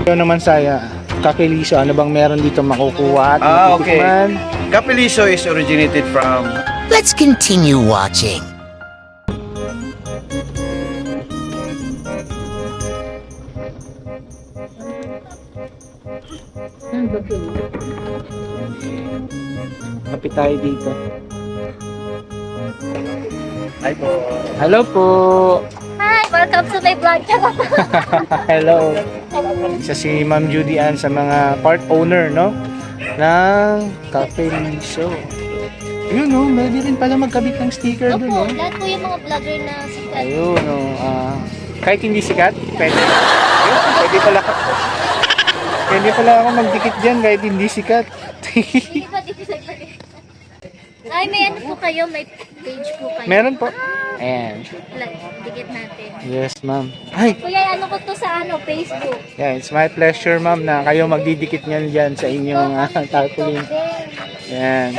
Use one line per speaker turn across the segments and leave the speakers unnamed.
Ano naman saya, Kapiliso, ano bang meron dito makukuha at
Okay.
matitikman?
Kapiliso is originated from
Let's continue watching.
Kapit tayo dito.
Hi po.
Hello po.
Hi! Welcome to my vlog.
Hello. Isa si Ma'am Judy Ann sa mga part owner, no? Ng Kapiliso. Yun, no? Pwede rin pala magkabit ng sticker
Opo,
dun, no?
lahat po yung mga vlogger na sikat.
Ayun, no? Kahit hindi sikat, pwede. Ayun, pwede pala ako magdikit dyan kahit hindi sikat.
Hindi ba dito sa Ay, may ano po kayo? May page po kayo?
Meron po. Ayan.
Dikit natin.
Yes, ma'am. Ay,
Kuya, ano ko to sa Facebook?
yeah, it's my pleasure, ma'am, na kayo magdidikit niyan dyan sa inyong tarpaulin. Yan.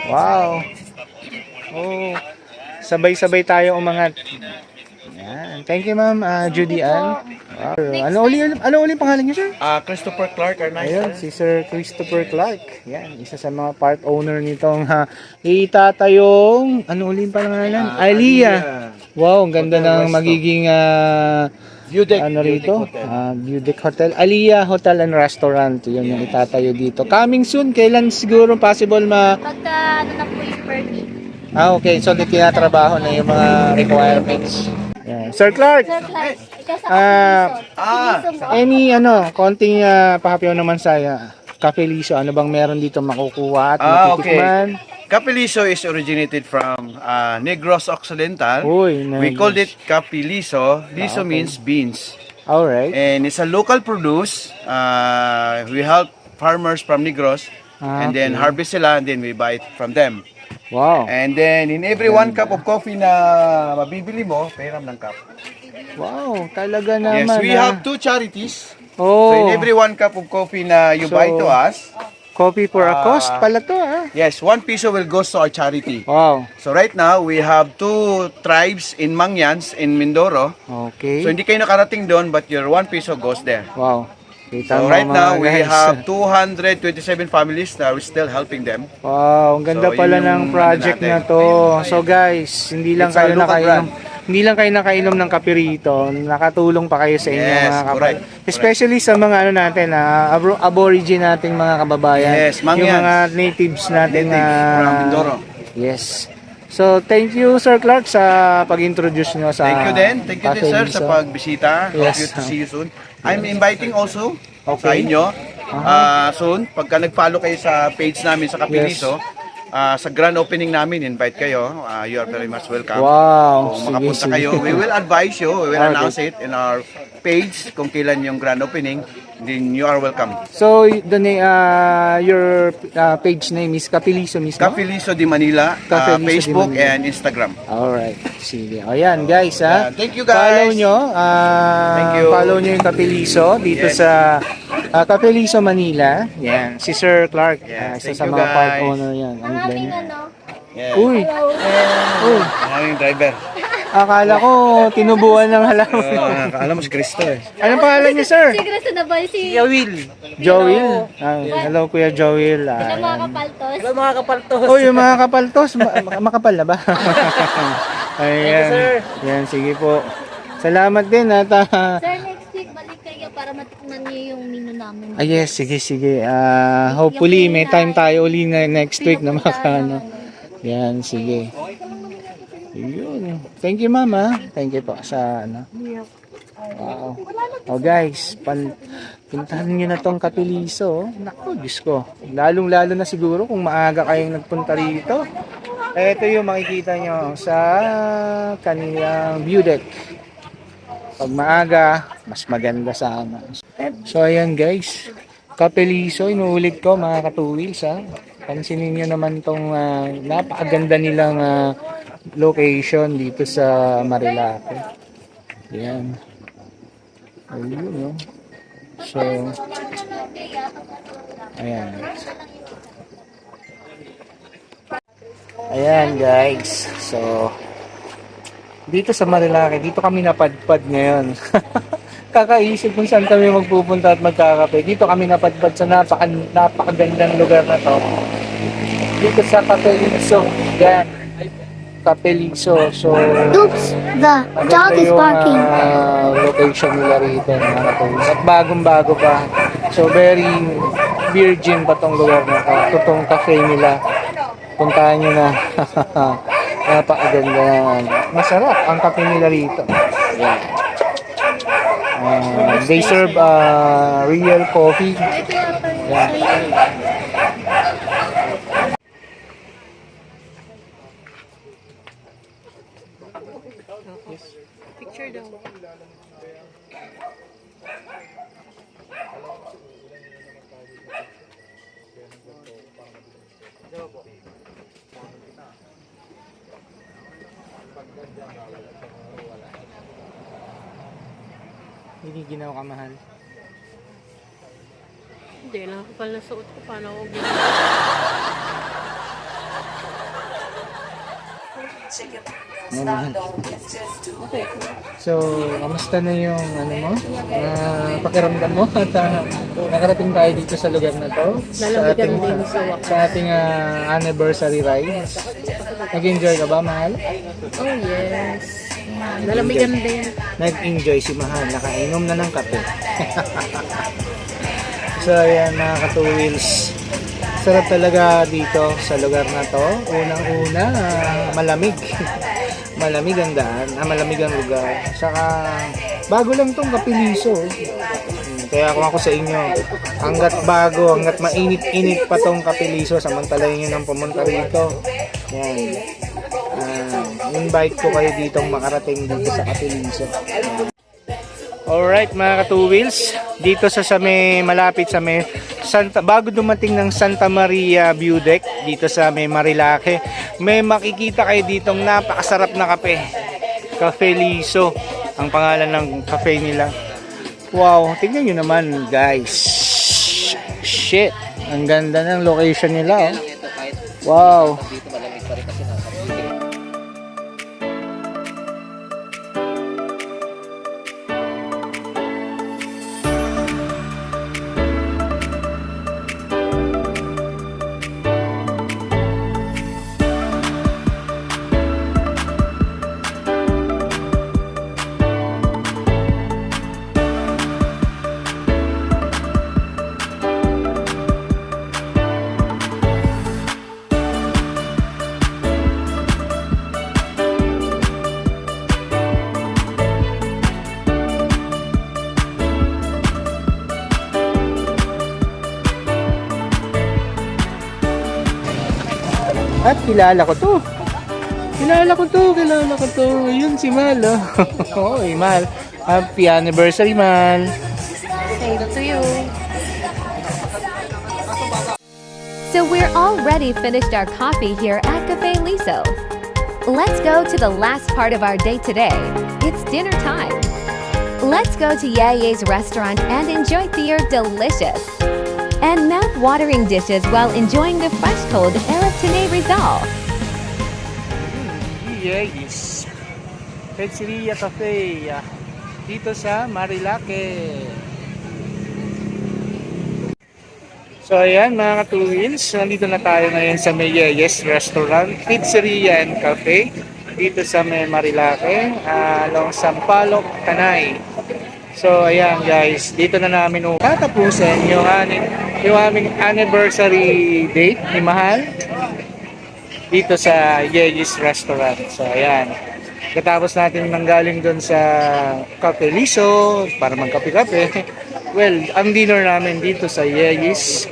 Wow. Oh. Sabay-sabay tayo umangat. Yan. Thank you, ma'am, Judy Ann. Wow. Ano uli pangalan niyo, sir?
Christopher Clark, our
Ayun, si Sir Christopher Clark. Yan, isa sa mga part owner nitong itatayong, ano uli yung pangalan? Aliyah. Wow, ang ganda ng magiging ano rito? Budek Hotel. Aliyah Hotel and Restaurant. Yun yung itatayo dito. Coming soon, kailan siguro possible
Pagka ano na po yung permit.
okay. So, tinatrabaho na yung mga requirements. Yan. Sir Clark,
Sir Clark, ikaw sa Kapiliso.
any konting pahapyaw naman saya, Kapiliso, ano bang meron dito makukuha at
Okay.
matitikman?
Kapiliso is originated from Negros Occidental.
Uy,
We called it Kapiliso. Liso
okay.
means beans.
Alright.
And it's a local produce. We help farmers from Negros and then
Okay.
harvest sila and then we buy it from them.
Wow.
And then in every 1 cup of coffee na mabibili mo, pairam ng cup.
Wow, talaga
Yes,
naman.
we have 2 charities.
Oh,
So in every 1 cup of coffee na you
So,
buy to us,
coffee for a cost pala to,
yes, 1 piso will go to our charity.
Wow.
So right now, we have 2 tribes in Mangyans, in Mindoro.
Okay.
So hindi kayo nakarating doon, but your 1 piso goes there.
Wow. Kita
So
mo,
right
mga
now, we
guys.
have 227 families that we're still helping them.
Wow, ang ganda
So,
pala
yun
ng
yung
project
ano
na
natin.
to. So guys, hindi lang
It's a
kayo
local
nakainom.
brand.
Hindi lang kayo nakainom ng kape rito, nakatulong pa kayo sa inyo
Yes,
mga kapatid.
correct.
Especially sa mga ano natin, aborigine nating mga kababayan.
Yes,
yung
Mangyans.
mga natives natin
Native from Mindoro.
Yes. So, thank you Sir Clark sa pag-introduce nyo sa
Thank you din. Thank you din, sir, sa
Kapiliso.
pagbisita. Hope
Yes.
you to see you soon. I'm inviting also sa
Okay.
inyo soon. Pagka nag-follow kayo sa page namin sa Kapiliso, sa grand opening namin, invite kayo. You are very much welcome.
Wow.
Kung makapunta kayo, we will advise you, we will
Okay.
announce it in our page kung kailan yung grand opening. Then you are welcome.
So, your page name is Kapiliso mismo?
Kapiliso di Manila,
Kapiliso di
Facebook
Manila.
and Instagram.
Alright. Sige. O yan, guys, ha?
Thank you, guys.
Follow nyo.
Thank you.
Follow nyo yung Kapiliso dito
Yes.
sa Kapiliso, Manila. Yan. Si Sir Clark.
Yes,
Isa
thank
sa
you,
mga part
guys.
owner yan.
Ang aming ano.
Yeah.
Uy.
Hello.
Uy.
Ang driver.
Akala ko tinubuan ng halaman.
Alam mo si Cristo eh.
Anong pangalan niyo, sir?
Siguro sa na ba si
Joel. Hello, Kuya Joel.
Yung mga kapaltos.
Mga kapaltos.
Oh, yung mga kapaltos, makapal na ba? Ayan. Yan, sige po. Salamat din at
Sir, next week balik kayo para matikman niyo yung menu namin.
yes, sige. Hopefully may time tayo uli na next week na makano. Yan, sige. Yun. Thank you, mama. Thank you po sa ano. Wow. Oh guys, puntahan nyo na tong Kapiliso. Naku, Diyos ko. Lalong-lalo na siguro kung maaga kayong nagpunta rito. Ito yung makikita nyo sa kanilang view deck. Pag maaga, mas maganda sana. So ayan guys, Kapiliso, inuulit ko mga katuwils ha. Pansinin nyo naman tong napakaganda nilang location dito sa Marilake. Yan. Ayun, no? So, ayan. Ayan, guys. So, dito sa Marilake, dito kami napadpad ngayon. kakaisip kung saan kami magpupunta at magkakape. Dito kami napadpad sa napakagandang lugar na to. Dito sa Capelizo. Yan. Capelizo. So,
Oops, the dog is barking.
Location nila rito. Mga kapatid. At bagong-bago pa. So, very virgin pa tong lugar na to. Totoong cafe nila. Puntahan nyo na. Napakaganda. Masarap ang kape nila rito. Yan. They serve real coffee. Yan.
Picture daw.
Hindi ginawa ka mahal.
Hindi, nakakapal na suot ko. Paano ako
Mahal. So, kamusta na yung ano mo? Pakiramdam mo at nakarating tayo dito sa lugar na to.
Lalabigan din sa wakas.
Sa ating anniversary ride. Nag-enjoy ka ba, Mahal?
Oh, yes. Nalamigan din.
Nag-enjoy si Mahal. Nakainom na ng kape. So, ayan mga ka-two-wheels. Sarap talaga dito sa lugar na to. Unang-una, malamig. Malamig ang daan. Malamig ang lugar. Saka, bago lang tong Capelizo. Kaya kung ako sa inyo, hanggat bago, hanggat mainit-init pa tong Capelizo, samantalahin nyo nang pumunta rito. Yan. Invite ko kayo ditong makarating dito sa Capelizo. Alright mga ka-two-wheels, dito sa malapit sa bago dumating ng Santa Maria View Deck, dito sa Marilake, may makikita kayo ditong napakasarap na kape. Capelizo, ang pangalan ng cafe nila. Wow, tingnan nyo naman guys. Shit, ang ganda ng location nila. Wow. At kilala ko to. Kilala ko to. Yun si Mal. Oh, Mal. Happy anniversary, Mal.
Same to you.
So we're already finished our coffee here at Cafe Liso. Let's go to the last part of our day today. It's dinner time. Let's go to Yaye's restaurant and enjoy their delicious and mouth-watering dishes while enjoying the fresh cold air of Tanay Rizal.
Yes. Pizzeria Cafe. Dito sa Marilake. So ayan mga ka-two-wheels, nandito na tayo ngayon sa Yes Restaurant, Pizzeria and Cafe. Dito sa Marilake, along Sampaloc, Tanay. So ayan guys, dito na namin tatapusin yung aming anniversary date ni Mahal dito sa Yes Restaurant. So ayan, katapos natin nanggaling doon sa Capelizo para magkape-kape. Well, ang dinner namin dito sa Yes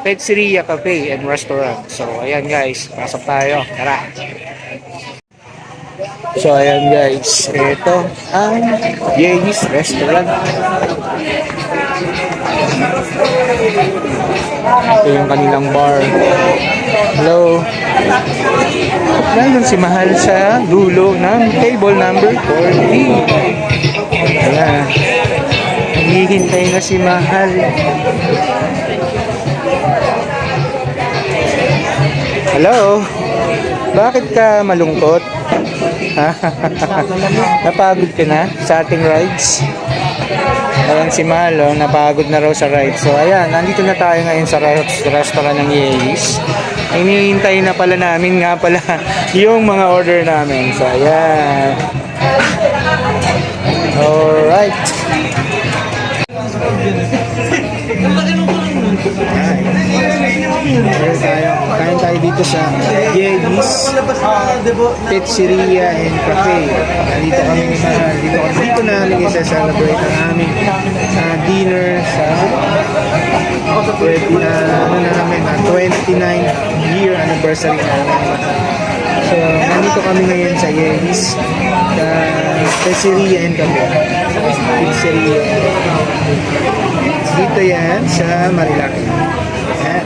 Pizzeria Cafe and Restaurant. So ayan guys, pasok tayo. Tara! So ayan guys, ito ang Ye's Restaurant. Ito yung kanilang bar. Hello. Nandun si Mahal sa dulo ng table number 40. Ayan. Naghihintay na si Mahal. Hello. Bakit ka malungkot? Napagod ka na sa ating rides? Ayan si Malo, napagod na raw sa rides. So ayan, nandito na tayo ngayon sa restaurant ng Yelis. Hinihintay na pala namin nga pala yung mga order namin. So ayan. Alright. Kain tayo dito sa Yelis Pizzeria and Cafe. Dito kami dito namin isa-celebrate ang aming dinner sa 29th year anniversary namin. So, nandito kami ngayon sa Yelis Pizzeria and Cafe. Pizzeria. Dito yan sa Marilaki. Ayan.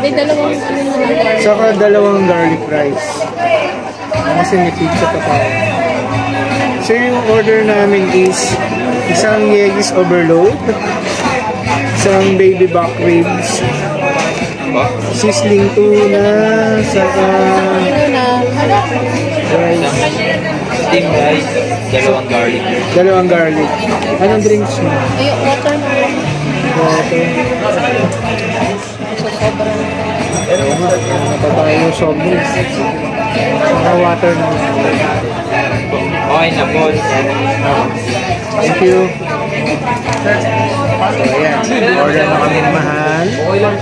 May dalawang
Saka dalawang garlic rice. Kasi may pizza pa tayo. So yung order namin is isang Yelis overload, isang baby back ribs, sizzling tuna, saka rice.
Steam rice,
Dalawang garlic. Anong drinks mo?
Ayun, water na lang.
Water. Natatay yung soft drinks. Saka water na.
Okay na po.
Thank you. So, ayan. Order na kami mahal. Ayan.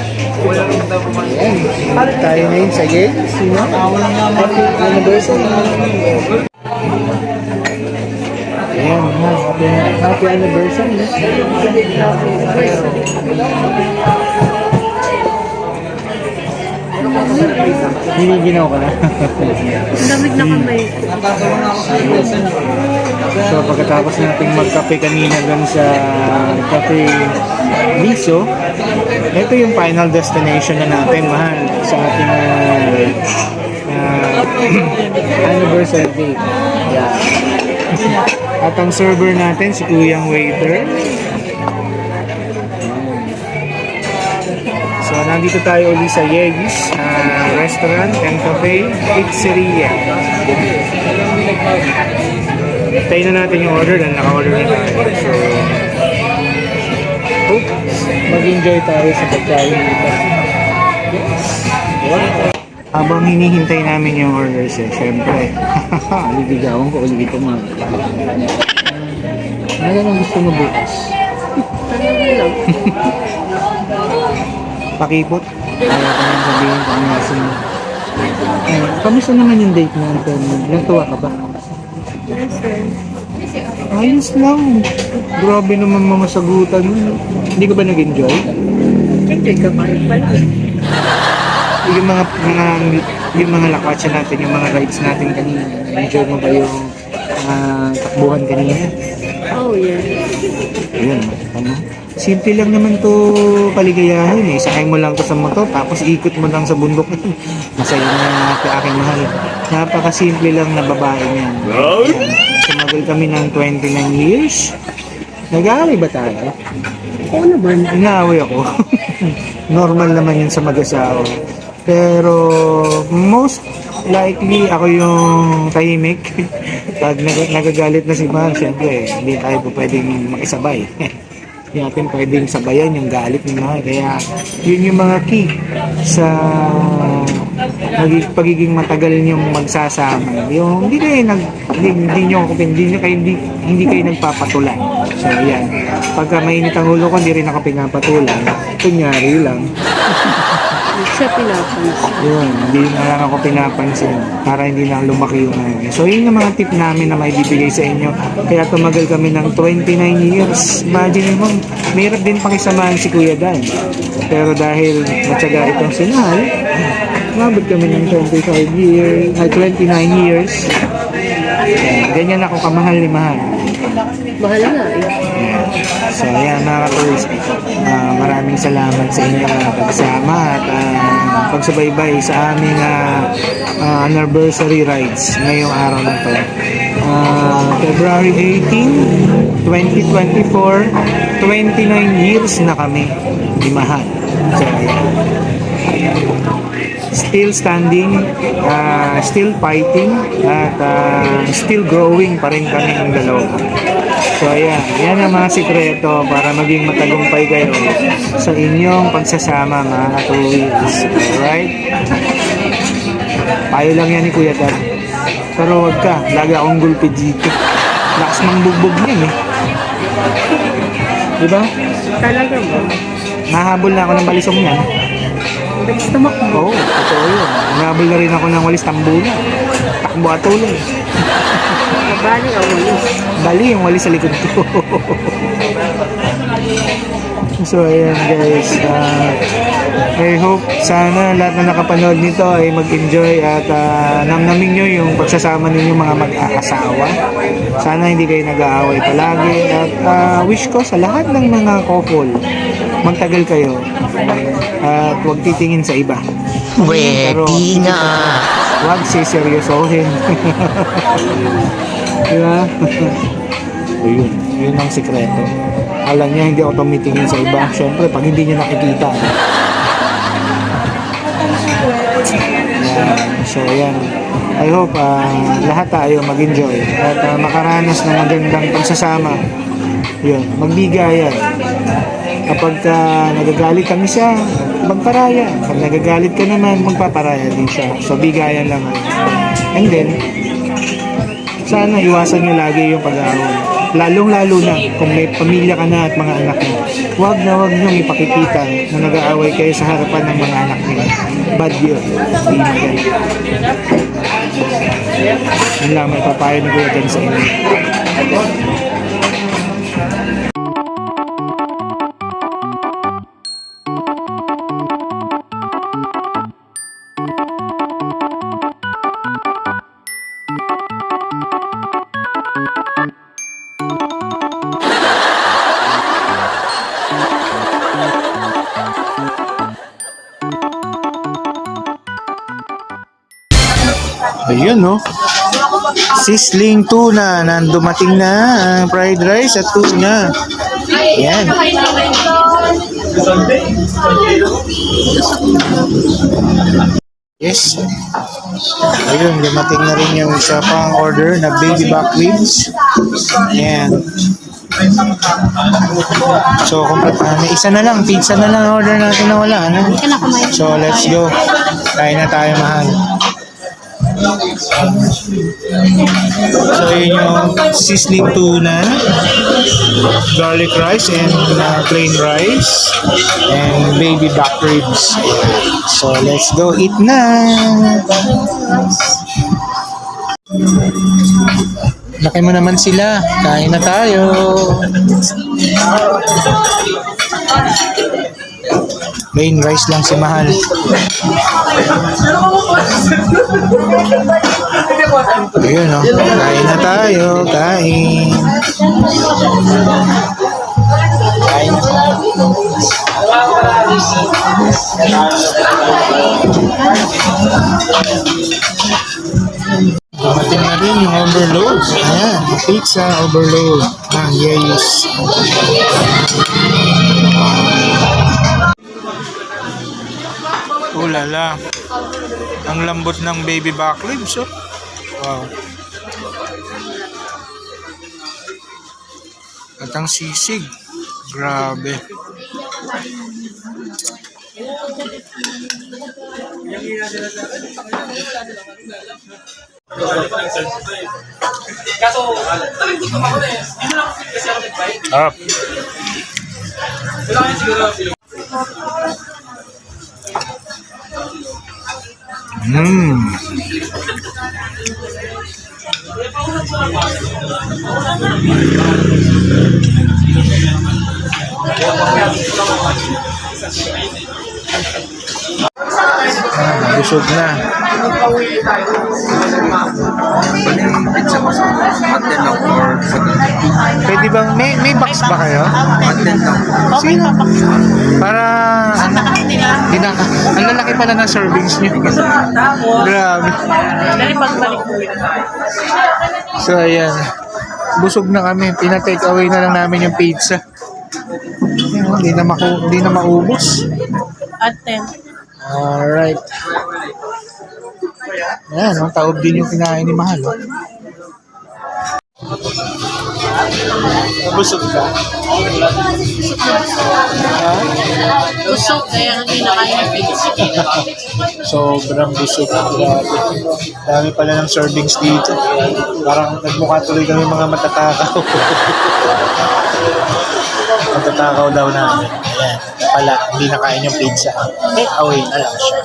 Tayo ngayon sa Yelis. Happy anniversary. Ayan, happy anniversary. Hiniginaw ka na.
Ang lamig na kamay.
So pagkatapos nating magkape kanina dun sa Cafe Liso, ito yung final destination na natin, mahal, sa ating anniversary day. Yeah. At ang server natin, si Kuyang Waiter. So nandito tayo ulit sa Yelis Restaurant and Cafe Pizzeria. Tayo na natin yung order dahil naka-order na tayo. So, hope mag-enjoy tayo sa pagkain dito. Habang hinihintay namin yung orders syempre, ligawan ko ulit ito mga. Ano lang gusto mo bukas? Pakipot? Kaya ko nang sabihin kung ano gusto mo. Kamusta naman yung date mo, Antonio? Nagtuwa ka ba? Ayos lang. Grabe naman mamasagutan mo. Hindi ka ba nag-enjoy?
Enjoy ka pa rin pala.
Yung mga lakatsa natin, yung mga rides natin kanina. Enjoy mo ba yung takbuhan kanina?
Oh, yeah.
Ayun, ano? Simple lang naman to paligayahin eh. Sakay mo lang to sa motor, tapos ikot mo lang sa bundok. Masaya na aking mahal. Napakasimple lang na babae niyan. Sumagal kami ng 29 years. Nag-aaway ba tayo?
Oo naman.
Inaaway ako. Normal naman yun sa mag-asawa. Pero most likely ako yung tahimik. Pag nagagalit na si Mahal, syempre hindi tayo po pwedeng makisabay. Hindi natin pwedeng sabayan yung galit ni Mahal. Kaya yun yung mga key sa pagiging matagal niyong magsasama. Yung hindi kayo nagpapatulan. So ayan. Pagka mainit ang ulo ko, hindi rin ako pinapatulan. Kunyari lang.
Siya pinapansin.
Yun, hindi na lang ako pinapansin para hindi na lumaki yung ano. So yun yung mga tip namin na may bibigay sa inyo. Kaya tumagal kami ng 29 years. Imagine mo, mayroon din pakisamahan si Kuya Dan. Pero dahil matyaga itong sinahal, umabot kami ng 29 years. Ganyan ako kamahal ni Mahal.
Mahal nga eh.
So ayan mga ka-tourist, maraming salamat sa inyong pagsama at pagsubaybay sa aming anniversary rides ngayong araw na to. February 18, 2024, 29 years na kami ni Mahal. So ayan. still standing, still fighting, at still growing pa rin kami ng dalawa. So ayan, yan ang mga sikreto para maging matagumpay kayo sa inyong pagsasama mga katuwis. Alright? Payo lang yan ni Kuya Dad. Pero wag ka, lagi akong gulpi dito. Lakas mang bugbog niyan eh. Diba?
Talaga ba?
Nahabol na ako ng balisong niyan.
Bilis tumakbo.
Oo, totoo yun. Nahabol na rin ako ng walis tambulan. Takbo at tulong.
Bali ang walis.
Bali yung walis sa likod ko. So ayan guys, I hope sana lahat na nakapanood nito ay mag-enjoy at namnamin nyo yung pagsasama ninyo mga mag-aasawa. Sana hindi kayo nag-aaway palagi at wish ko sa lahat ng mga couple magtagal kayo at huwag titingin sa iba. Pero
Pwede na.
huwag siseryosohin. Diba? Ayun, yun ang sikreto. Alam niya hindi ako tumitingin sa iba. Siyempre, pag hindi niya nakikita. Yan. So, yan. I hope lahat tayo mag-enjoy at makaranas ng magandang pagsasama. Yun, magbigayan. Kapag nagagalit kami siya, magparaya. Pag nagagalit ka naman, magpaparaya din siya. So, bigayan lang. And then, sana iwasan niyo lagi yung pag-aaway. Lalong-lalo na kung may pamilya ka na at mga anak mo. Huwag niyong ipakikita na nag-aaway kayo sa harapan ng mga anak niyo. Bad yun. Hindi maganda. Yun lang, may papayo na Kuya Dan sa inyo. Ayun, no? Sizzling tuna. Nandumating na ang fried rice at tuna. Ayan. Yes. Ayun, dumating na rin yung isa pang order na baby back ribs. Ayan. So, may isa na lang. Pizza na lang order natin na wala. Ano? So, let's go. Kain na tayo, mahal. So yun yung sizzling tuna, garlic rice and plain rice and baby back ribs. So let's go eat na. Laki mo naman sila. Kain na tayo. Plain rice lang si Mahal. Ayun, no? Kain na tayo. Kain. Kain. Dumating na rin yung overload. Ayan, pizza overload. Yes. Oh lala. Ang lambot ng baby back ribs, oh. Wow. At ang sisig. Grabe. Up. Busog na. Pwede bang may box ba kayo? Sino? Para ang lalaki pala ng servings niyo. Grabe. So ayan. Busog na kami. Pina-take away na lang namin yung pizza. Hindi na maubos.
At 10.
Alright. Ayan, ang taob din yung kinain ni Mahal. Oh. Nabusog ka? Ha?
Busog, kaya hindi na kaya
Sobrang busog. Grabe. Dami pala ng servings dito. Parang nagmukha tuloy kami mga matatakaw. Matatakaw daw namin. Ayan. Pala, hindi nakain yung pizza. Take away na lang siya.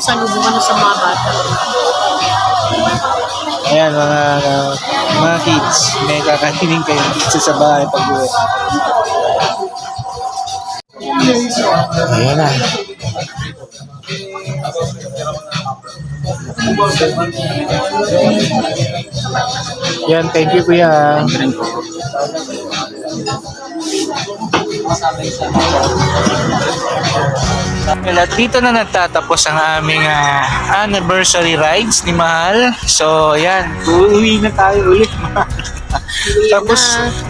Salubungan sa mga bata.
Ayan, mga kids. May kakainin kayo pizza sa bahay pag uwi. Ayan na. Yan, thank you kuya. Well, at dito na nagtatapos ang aming anniversary rides ni Mahal. So, yan, uuwi na tayo ulit.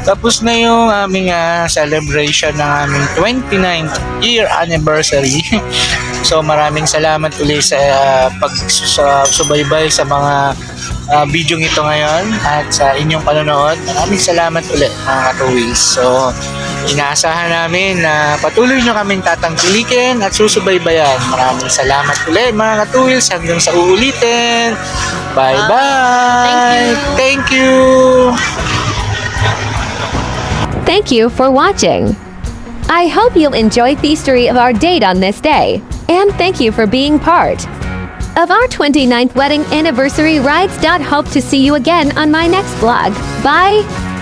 Tapos na yung aming celebration ng aming 29th year anniversary. So maraming salamat ulit sa pagsubaybay sa mga video ito ngayon at sa inyong panonood. Maraming salamat ulit mga katuwis. So inaasahan namin na patuloy nyo kaming tatangkilikin at susubaybayan. Maraming salamat ulit mga katuwis hanggang sa uulitin. Bye bye. Thank you.
Thank you for watching. I hope you'll enjoy the history of our date on this day, and thank you for being part of our 29th wedding anniversary rides. Hope to see you again on my next vlog. Bye!